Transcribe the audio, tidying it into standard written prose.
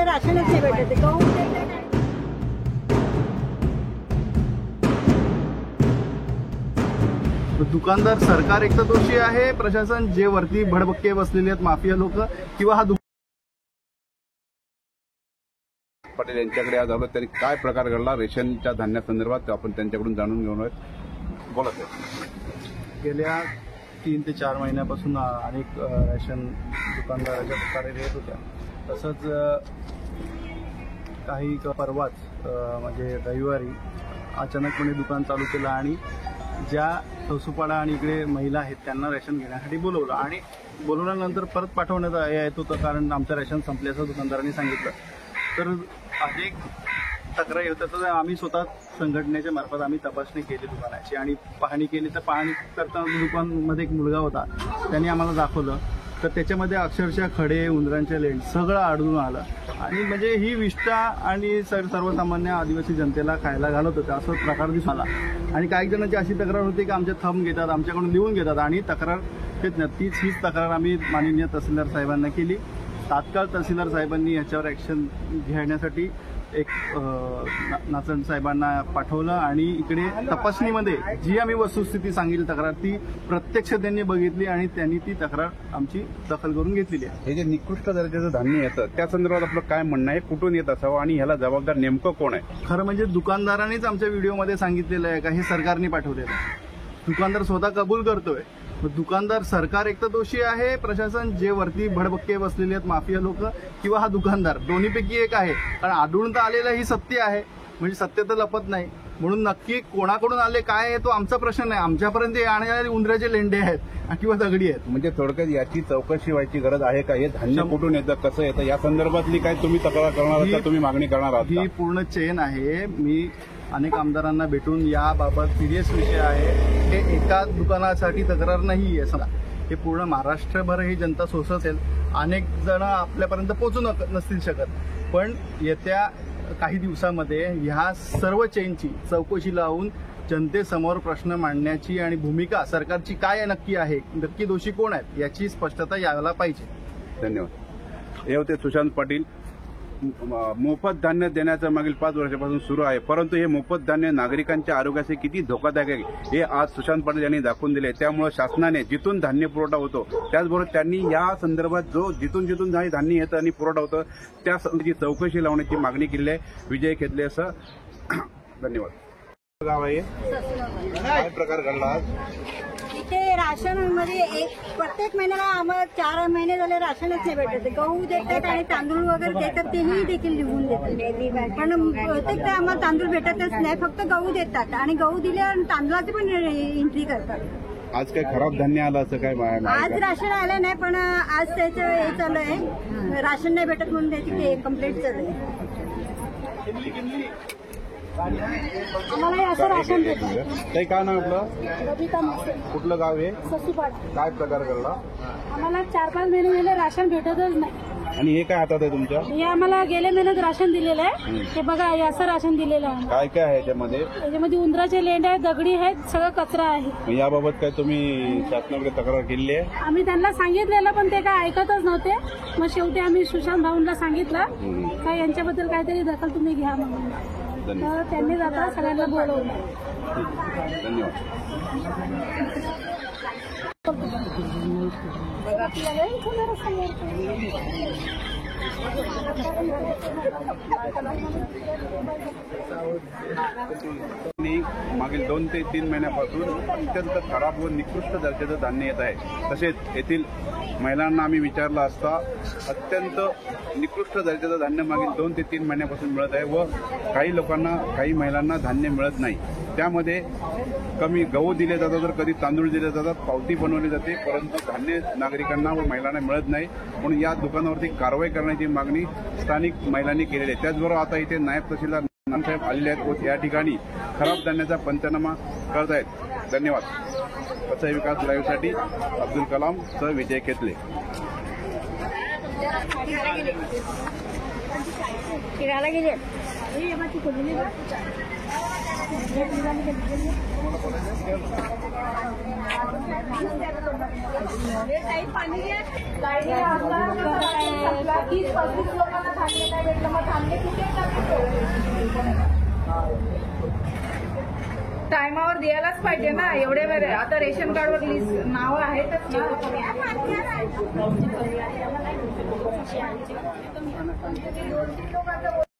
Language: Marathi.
झाले राशनच नाही भेटत. गहू दुकानदार सरकार एक तर दोषी आहे, प्रशासन जे वरती भडबक्के बसलेले आहेत माफिया लोक, किंवा हा पाटील यांच्याकडे आज आलो. त्यांनी काय प्रकार घडला रेशनच्या धान्यासंदर्भात आपण त्यांच्याकडून जाणून घेऊन आहेत. बोला साहेब. गेल्या 3 ते 4 महिन्यापासून अनेक रेशन दुकानदाराच्या तक्रारी येत होत्या. तसंच काही परवाच म्हणजे रविवारी अचानकपणे दुकान चालू केलं आणि ज्या सौसुपाडा आणि इकडे महिला आहेत त्यांना रेशन घेण्यासाठी बोलवलं आणि बोलवल्यानंतर परत पाठवण्यात येत होतं, कारण आमचं रेशन संपल्याचं दुकानदारांनी सांगितलं. तर अनेक तक्रारी होत्या. तर आम्ही स्वतः संघटनेच्या मार्फत आम्ही तपासणी केली दुकानाची आणि पाहणी केली. तर पाहणी करताना दुकानमध्ये एक मुलगा होता, त्यांनी आम्हाला दाखवलं तर त्याच्यामध्ये अक्षरशः खडे, उंदरांचे लेंड सगळं आढळून आलं. आणि म्हणजे ही विष्ठा आणि सर्वसामान्य आदिवासी जनतेला खायला घालत होतं असं प्रकार दिसून आला. आणि काही जणांची अशी तक्रार होती की आमचे थंब घेतात, आमच्याकडून लिहून घेतात आणि तक्रार देत नाहीत. हीच तक्रार आम्ही माननीय तहसीलदार साहेबांना केली. तात्काळ तहसीलदार साहेबांनी याच्यावर ॲक्शन घेण्यासाठी एक नाचण साहेबांना पाठवलं आणि इकडे तपासणीमध्ये जी आम्ही वस्तुस्थिती सांगितली तक्रार ती प्रत्यक्ष त्यांनी बघितली आणि त्यांनी ती तक्रार आमची दखल करून घेतलेली आहे. हे जे निकृष्ट दर्जाचं धान्य येतं त्या संदर्भात आपलं काय म्हणणं आहे, कुठून येत असावं आणि ह्याला जबाबदार नेमकं कोण आहे? खरं म्हणजे दुकानदारांनीच आमच्या व्हिडिओमध्ये सांगितलेलं आहे का हे सरकारने पाठवलेलं आहे. दुकानदार स्वतः कबूल करतोय. दुकानदार सरकार एक तर दोषी आहे, प्रशासन जे वरती भडबक्के बसलेले आहेत माफिया लोक, किंवा हा दुकानदार दोन्हीपैकी एक आहे. कारण आढळून तर आलेलं ही सत्य आहे, म्हणजे सत्य तर लपत नाही. म्हणून नक्की कोणाकडून आले काय आहे तो आमचा प्रश्न नाही. आमच्यापर्यंत येणारे उंदराचे लेंडे आहेत किंवा दगडी आहेत. म्हणजे थोडक्यात याची चौकशी व्हायची गरज आहे का? हे धान्य कुठून येतं, कसं येतं, या संदर्भातली काय तुम्ही तक्रार करणार आहात, तुम्ही मागणी करणार आहात? ही पूर्ण चेन आहे. मी अनेक आमदारांना भेटून याबाबत सिरियस विषय आहे. हे एका दुकानासाठी तक्रार नाही आहे, समजा हे पूर्ण महाराष्ट्रभर ही जनता सोसत असेल. अनेक जण आपल्यापर्यंत पोहोचू नसतील शकत, पण येत्या काही दिवसामध्ये ह्या सर्व चेनची चौकशी लावून जनतेसमोर प्रश्न मांडण्याची आणि भूमिका सरकारची काय नक्की आहे, नक्की दोषी कोण आहेत याची स्पष्टता यायला पाहिजे. धन्यवाद. हे होते सुशांत पाटील. मोफत धान्य देण्याचं मागील 5 वर्षापासून सुरू आहे, परंतु हे मोफत धान्य नागरिकांच्या आरोग्यासाठी किती धोकादायक आहे हे आज सुशांत पाटील यांनी दाखवून दिले. त्यामुळे शासनाने जिथून धान्य पुरवठा होतो त्याचबरोबर त्यांनी या संदर्भात जिथून धान्य येतं आणि पुरवठा होतं त्या संबंधीची चौकशी लावण्याची मागणी केली आहे. विजय खेतले असं. धन्यवाद. गाव आहे काय प्रकार घडला आज? इथे राशनमध्ये प्रत्येक महिन्याला आम्हाला 4 महिने झाले राशनच नाही भेटत. गहू देतात आणि तांदूळ वगैरे देतात, तेही देखील लिहून देतात. पण प्रत्येक आम्हाला तांदूळ भेटतच नाही, फक्त गहू देतात आणि गहू दिल्यावर तांदूळाची पण एंट्री करतात. आज काय खराब धान्य आलं असं काय? आज राशन आलं नाही, पण आज त्याचं हे चालू आहे, राशन नाही भेटत म्हणून त्याची कंप्लेंट चालू आहे. आम्हाला असं राशन भेटतं. ते काय नाव आपलं? कुठलं गाव आहे? सौसुपाडा. काय प्रकार घडला? आम्हाला 4-5 महिने झाले राशन भेटतच नाही. आणि हे काय हातात आहे तुमच्या? हे आम्हाला गेल्या महिन्यात राशन दिलेलं आहे. हे बघा हे असं राशन दिलेलं आहे. काय काय आहे याच्यामध्ये? उंदराचे लेंड आहेत, दगडी आहेत, सगळं कचरा आहे. याबाबत काय तुम्ही शासनाकडे तक्रार केली आहे? आम्ही त्यांना सांगितलेलं पण ते काय ऐकतच नव्हते. मग शेवटी आम्ही सुशांत भाऊंना सांगितलं का यांच्याबद्दल काहीतरी दखल तुम्ही घ्या म्हणून. तर त्यांनी आता सगळ्यांना बोलवलं. धन्यवाद. मागील 2 ते 3 महिन्यापासून अत्यंत खराब व निकृष्ट दर्जाचं धान्य येत आहे. तसेच येथील महिलांना आम्ही विचारलं असता अत्यंत निकृष्ट दर्जाचं धान्य मागील 2 ते 3 महिन्यापासून मिळत आहे व काही महिलांना धान्य मिळत नाही. त्यामध्ये कमी गहू दिले जातात तर कधी तांदूळ दिले जातात, पावती बनवली जाते, परंतु धान्य नागरिकांना व महिलांना मिळत नाही. म्हणून या दुकानावरती कारवाई करण्याची मागणी स्थानिक महिलांनी केलेली आहे. त्याचबरोबर आता इथे नायब तहसीलदार नामसाहेब आलेले आहेत व या ठिकाणी खराब धान्याचा पंचनामा करत आहेत. धन्यवाद. वसई विकास लाईव्हसाठी अब्दुल कलाम सह विजय खेतले. पाणी धान्य नाही भेटलं मग धान्य कुठे टायमावर द्यायलाच पाहिजे ना. एवढे वेळ आता रेशन कार्डवर लिस्ट नावं आहेतच ना.